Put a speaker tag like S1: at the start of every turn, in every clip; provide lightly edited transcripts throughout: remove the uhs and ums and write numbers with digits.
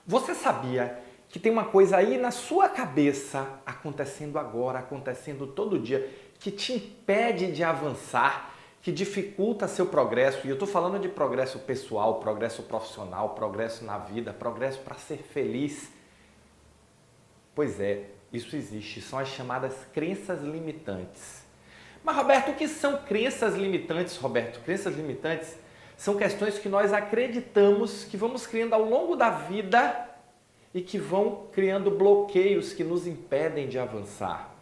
S1: Você sabia que tem uma coisa aí na sua cabeça, acontecendo agora, acontecendo todo dia, que te impede de avançar, que dificulta seu progresso? E eu estou falando de progresso pessoal, progresso profissional, progresso na vida, progresso para ser feliz. Pois é, isso existe, são as chamadas crenças limitantes. Mas, Roberto, o que são crenças limitantes, Roberto? Crenças limitantes são questões que nós acreditamos que vamos criando ao longo da vida e que vão criando bloqueios que nos impedem de avançar.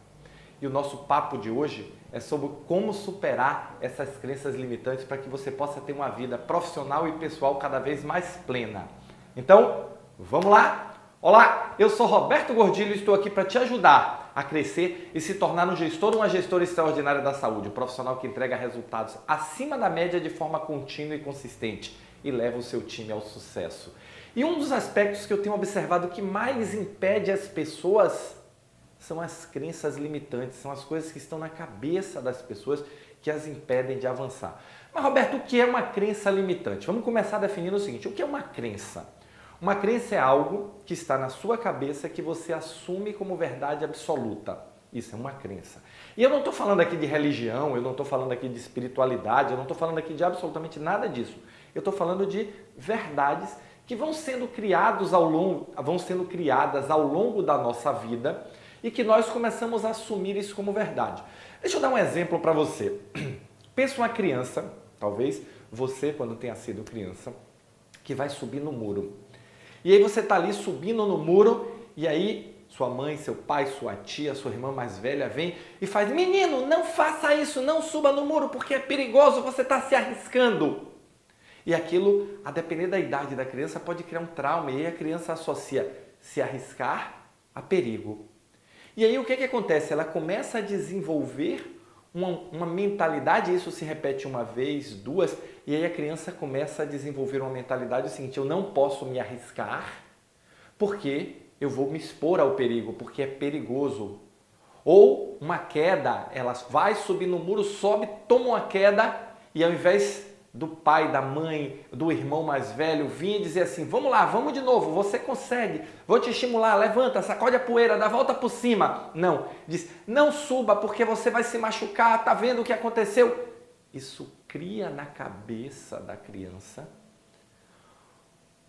S1: E o nosso papo de hoje é sobre como superar essas crenças limitantes para que você possa ter uma vida profissional e pessoal cada vez mais plena. Então, vamos lá? Olá, eu sou Roberto Gordilho e estou aqui para te ajudar a crescer e se tornar um gestor ou uma gestora extraordinária da saúde, um profissional que entrega resultados acima da média de forma contínua e consistente e leva o seu time ao sucesso. E um dos aspectos que eu tenho observado que mais impede as pessoas são as crenças limitantes, são as coisas que estão na cabeça das pessoas que as impedem de avançar. Mas, Roberto, o que é uma crença limitante? Vamos começar definindo o seguinte: o que é uma crença? Uma crença é algo que está na sua cabeça que você assume como verdade absoluta. Isso é uma crença. E eu não estou falando aqui de religião, eu não estou falando aqui de espiritualidade, eu não estou falando aqui de absolutamente nada disso. Eu estou falando de verdades que vão sendo criadas ao longo da nossa vida e que nós começamos a assumir isso como verdade. Deixa eu dar um exemplo para você. Pensa uma criança, talvez você, quando tenha sido criança, que vai subir no muro. E aí você está ali subindo no muro e aí sua mãe, seu pai, sua tia, sua irmã mais velha vem e faz: menino, não faça isso, não suba no muro porque é perigoso, você está se arriscando. E aquilo, a depender da idade da criança, pode criar um trauma e aí a criança associa se arriscar a perigo. E aí o que acontece? Ela começa a desenvolver uma mentalidade, isso se repete uma vez, duas, e aí a criança começa a desenvolver uma mentalidade seguinte: eu não posso me arriscar porque eu vou me expor ao perigo, porque é perigoso. Ou uma queda, ela vai subir no muro, sobe, toma uma queda e ao invés do pai, da mãe, do irmão mais velho vir e dizer assim: vamos lá, vamos de novo, você consegue, vou te estimular, levanta, sacode a poeira, dá a volta por cima. Não, diz: não suba porque você vai se machucar, tá vendo o que aconteceu? Isso cria na cabeça da criança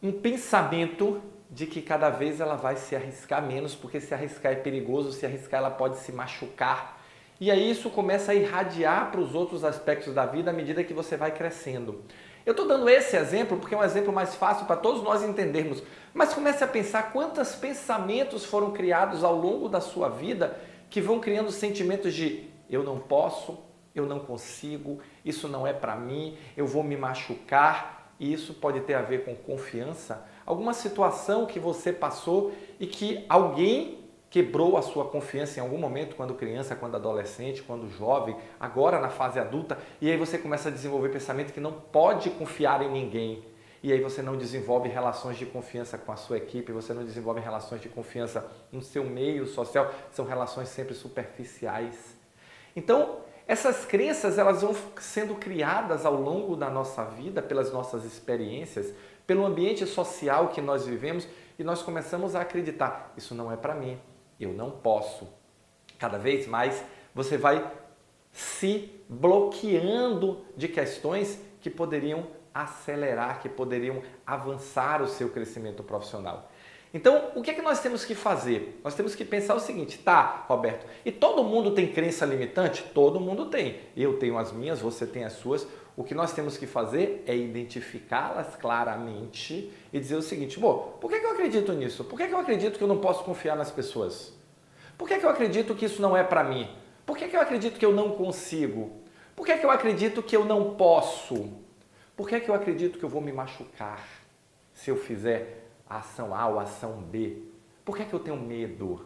S1: um pensamento de que cada vez ela vai se arriscar menos, porque se arriscar é perigoso, se arriscar ela pode se machucar. E aí isso começa a irradiar para os outros aspectos da vida à medida que você vai crescendo. Eu estou dando esse exemplo porque é um exemplo mais fácil para todos nós entendermos. Mas comece a pensar quantos pensamentos foram criados ao longo da sua vida que vão criando sentimentos de eu não posso, eu não consigo, isso não é para mim, eu vou me machucar. E isso pode ter a ver com confiança. Alguma situação que você passou e que alguém quebrou a sua confiança em algum momento, quando criança, quando adolescente, quando jovem, agora na fase adulta, e aí você começa a desenvolver pensamento que não pode confiar em ninguém. E aí você não desenvolve relações de confiança com a sua equipe, você não desenvolve relações de confiança no seu meio social, são relações sempre superficiais. Então, essas crenças, elas vão sendo criadas ao longo da nossa vida, pelas nossas experiências, pelo ambiente social que nós vivemos, e nós começamos a acreditar: isso não é para mim, eu não posso. Cada vez mais você vai se bloqueando de questões que poderiam acelerar, que poderiam avançar o seu crescimento profissional. Então, o que é que nós temos que fazer? Nós temos que pensar o seguinte: tá, Roberto, e todo mundo tem crença limitante? Todo mundo tem. Eu tenho as minhas, você tem as suas. O que nós temos que fazer é identificá-las claramente e dizer o seguinte: por que eu acredito nisso? Por que eu acredito que eu não posso confiar nas pessoas? Por que eu acredito que isso não é para mim? Por que eu acredito que eu não consigo? Por que eu acredito que eu não posso? Por que eu acredito que eu vou me machucar se eu fizer a ação A ou a ação B? Por que eu tenho medo?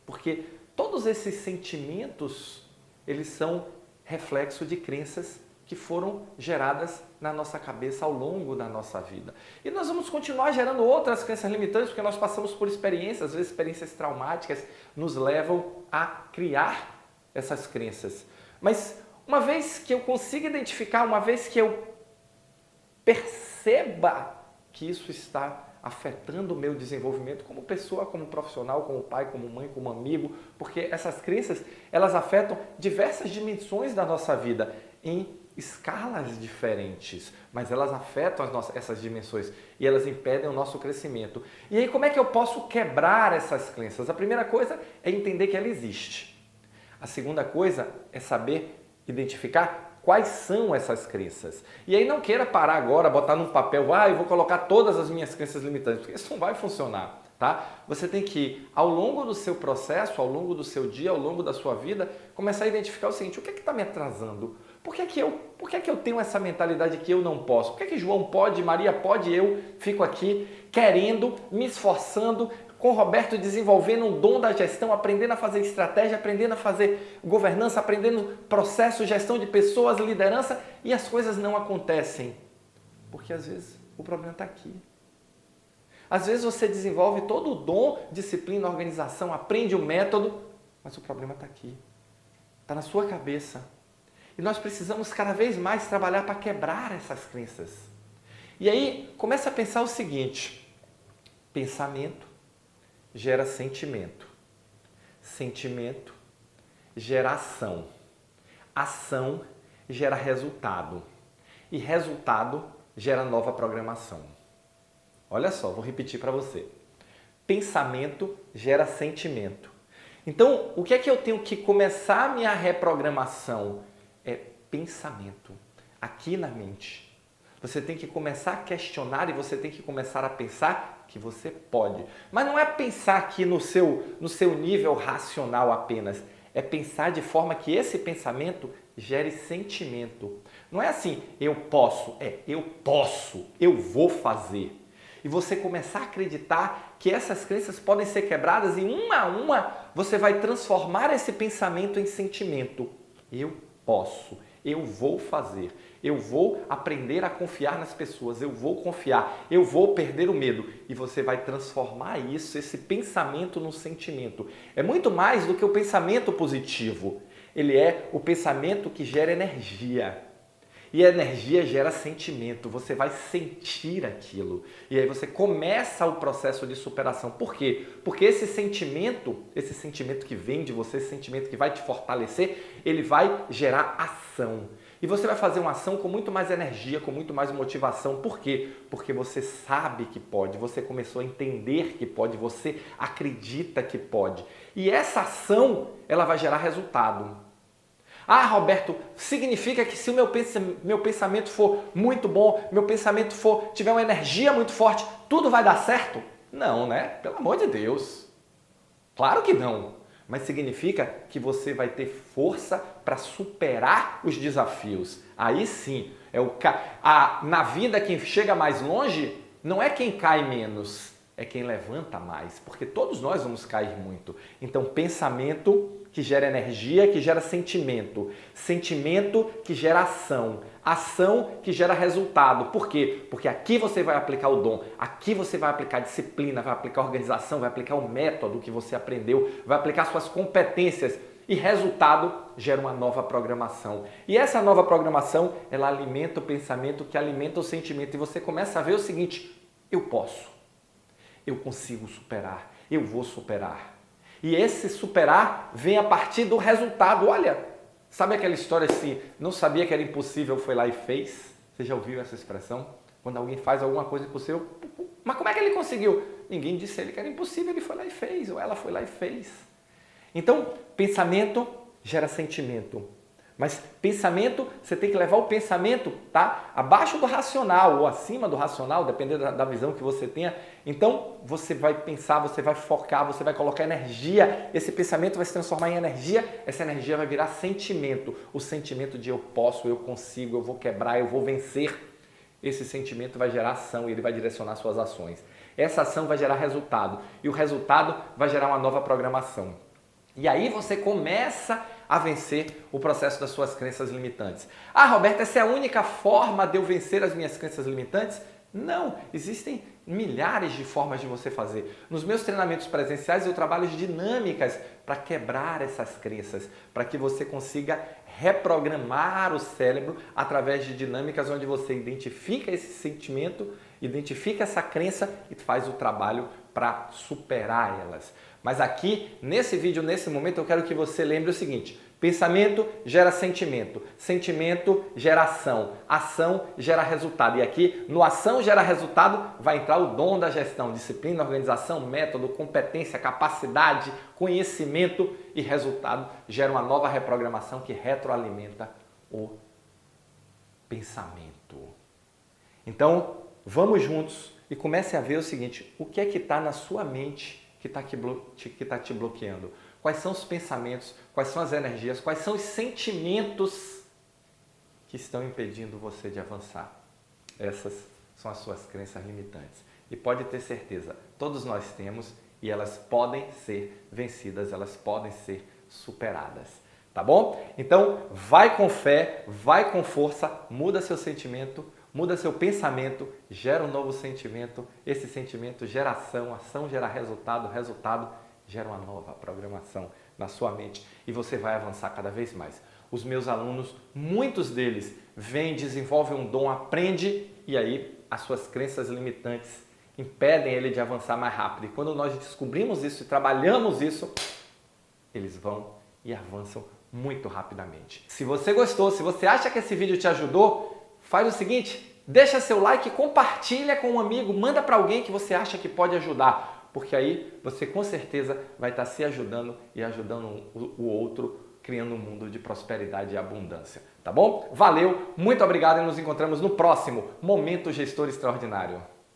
S1: Porque todos esses sentimentos, eles são reflexo de crenças que foram geradas na nossa cabeça ao longo da nossa vida. E nós vamos continuar gerando outras crenças limitantes, porque nós passamos por experiências, às vezes experiências traumáticas, nos levam a criar essas crenças. Mas uma vez que eu consiga identificar, uma vez que eu perceba que isso está afetando o meu desenvolvimento como pessoa, como profissional, como pai, como mãe, como amigo, porque essas crenças, elas afetam diversas dimensões da nossa vida em escalas diferentes, mas elas afetam essas dimensões e elas impedem o nosso crescimento. E aí, como é que eu posso quebrar essas crenças? A primeira coisa é entender que ela existe. A segunda coisa é saber identificar quais são essas crenças. E aí não queira parar agora, botar num papel, eu vou colocar todas as minhas crenças limitantes, porque isso não vai funcionar, tá? Você tem que, ao longo do seu processo, ao longo do seu dia, ao longo da sua vida, começar a identificar o seguinte: o que é que está me atrasando? Por que é que eu tenho essa mentalidade que eu não posso? Por que é que João pode, Maria pode e eu fico aqui querendo, me esforçando, com Roberto desenvolvendo um dom da gestão, aprendendo a fazer estratégia, aprendendo a fazer governança, aprendendo processo, gestão de pessoas, liderança, e as coisas não acontecem? Porque às vezes o problema está aqui. Às vezes você desenvolve todo o dom, disciplina, organização, aprende o método, mas o problema está aqui. Está na sua cabeça. E nós precisamos cada vez mais trabalhar para quebrar essas crenças. E aí, começa a pensar o seguinte: pensamento gera sentimento. Sentimento gera ação. Ação gera resultado. E resultado gera nova programação. Olha só, vou repetir para você. Pensamento gera sentimento. Então, o que é que eu tenho que começar a minha reprogramação? É pensamento, aqui na mente. Você tem que começar a questionar e você tem que começar a pensar que você pode. Mas não é pensar aqui no seu nível racional apenas. É pensar de forma que esse pensamento gere sentimento. Não é assim, eu posso, eu posso, eu vou fazer. E você começar a acreditar que essas crenças podem ser quebradas e uma a uma você vai transformar esse pensamento em sentimento. Eu posso, eu vou fazer, eu vou aprender a confiar nas pessoas, eu vou confiar, eu vou perder o medo. E você vai transformar isso, esse pensamento, num sentimento. É muito mais do que o pensamento positivo. Ele é o pensamento que gera energia. E a energia gera sentimento, você vai sentir aquilo. E aí você começa o processo de superação. Por quê? Porque esse sentimento que vem de você, esse sentimento que vai te fortalecer, ele vai gerar ação. E você vai fazer uma ação com muito mais energia, com muito mais motivação. Por quê? Porque você sabe que pode, você começou a entender que pode, você acredita que pode. E essa ação, ela vai gerar resultado. Roberto, significa que se o meu pensamento for muito bom, meu pensamento tiver uma energia muito forte, tudo vai dar certo? Não, né? Pelo amor de Deus. Claro que não. Mas significa que você vai ter força para superar os desafios. Aí sim, na vida quem chega mais longe não é quem cai menos, é quem levanta mais, porque todos nós vamos cair muito. Então, pensamento que gera energia, que gera sentimento. Sentimento que gera ação. Ação que gera resultado. Por quê? Porque aqui você vai aplicar o dom, aqui você vai aplicar a disciplina, vai aplicar a organização, vai aplicar o método que você aprendeu, vai aplicar suas competências. E resultado gera uma nova programação. E essa nova programação, ela alimenta o pensamento, que alimenta o sentimento. E você começa a ver o seguinte: eu posso, eu consigo superar, eu vou superar. E esse superar vem a partir do resultado. Olha, sabe aquela história assim, não sabia que era impossível, foi lá e fez? Você já ouviu essa expressão? Quando alguém faz alguma coisa impossível, mas como é que ele conseguiu? Ninguém disse a ele que era impossível, ele foi lá e fez, ou ela foi lá e fez. Então, pensamento gera sentimento. Mas pensamento, você tem que levar o pensamento, tá? Abaixo do racional ou acima do racional, dependendo da visão que você tenha. Então, você vai pensar, você vai focar, você vai colocar energia. Esse pensamento vai se transformar em energia. Essa energia vai virar sentimento. O sentimento de eu posso, eu consigo, eu vou quebrar, eu vou vencer. Esse sentimento vai gerar ação e ele vai direcionar suas ações. Essa ação vai gerar resultado. E o resultado vai gerar uma nova programação. E aí você começa a vencer o processo das suas crenças limitantes. Roberto, essa é a única forma de eu vencer as minhas crenças limitantes? Não, existem milhares de formas de você fazer. Nos meus treinamentos presenciais eu trabalho dinâmicas para quebrar essas crenças, para que você consiga reprogramar o cérebro através de dinâmicas onde você identifica esse sentimento, identifica essa crença e faz o trabalho para superar elas. Mas aqui, nesse vídeo, nesse momento, eu quero que você lembre o seguinte: pensamento gera sentimento, sentimento gera ação, ação gera resultado. E aqui, no ação gera resultado, vai entrar o dom da gestão, disciplina, organização, método, competência, capacidade, conhecimento e resultado gera uma nova reprogramação que retroalimenta o pensamento. Então, vamos juntos e comece a ver o seguinte: o que é que está na sua mente que está te bloqueando? Quais são os pensamentos, quais são as energias, quais são os sentimentos que estão impedindo você de avançar? Essas são as suas crenças limitantes. E pode ter certeza, todos nós temos e elas podem ser vencidas, elas podem ser superadas. Tá bom? Então, vai com fé, vai com força, muda seu sentimento, muda seu pensamento, gera um novo sentimento, esse sentimento gera ação, ação gera resultado, resultado gera uma nova programação na sua mente e você vai avançar cada vez mais. Os meus alunos, muitos deles vêm, desenvolvem um dom, aprende e aí as suas crenças limitantes impedem ele de avançar mais rápido. E quando nós descobrimos isso e trabalhamos isso, eles vão e avançam muito rapidamente. Se você gostou, se você acha que esse vídeo te ajudou, faz o seguinte, deixa seu like, compartilha com um amigo, manda para alguém que você acha que pode ajudar, porque aí você com certeza vai estar se ajudando e ajudando o outro, criando um mundo de prosperidade e abundância. Tá bom? Valeu, muito obrigado e nos encontramos no próximo Momento Gestor Extraordinário.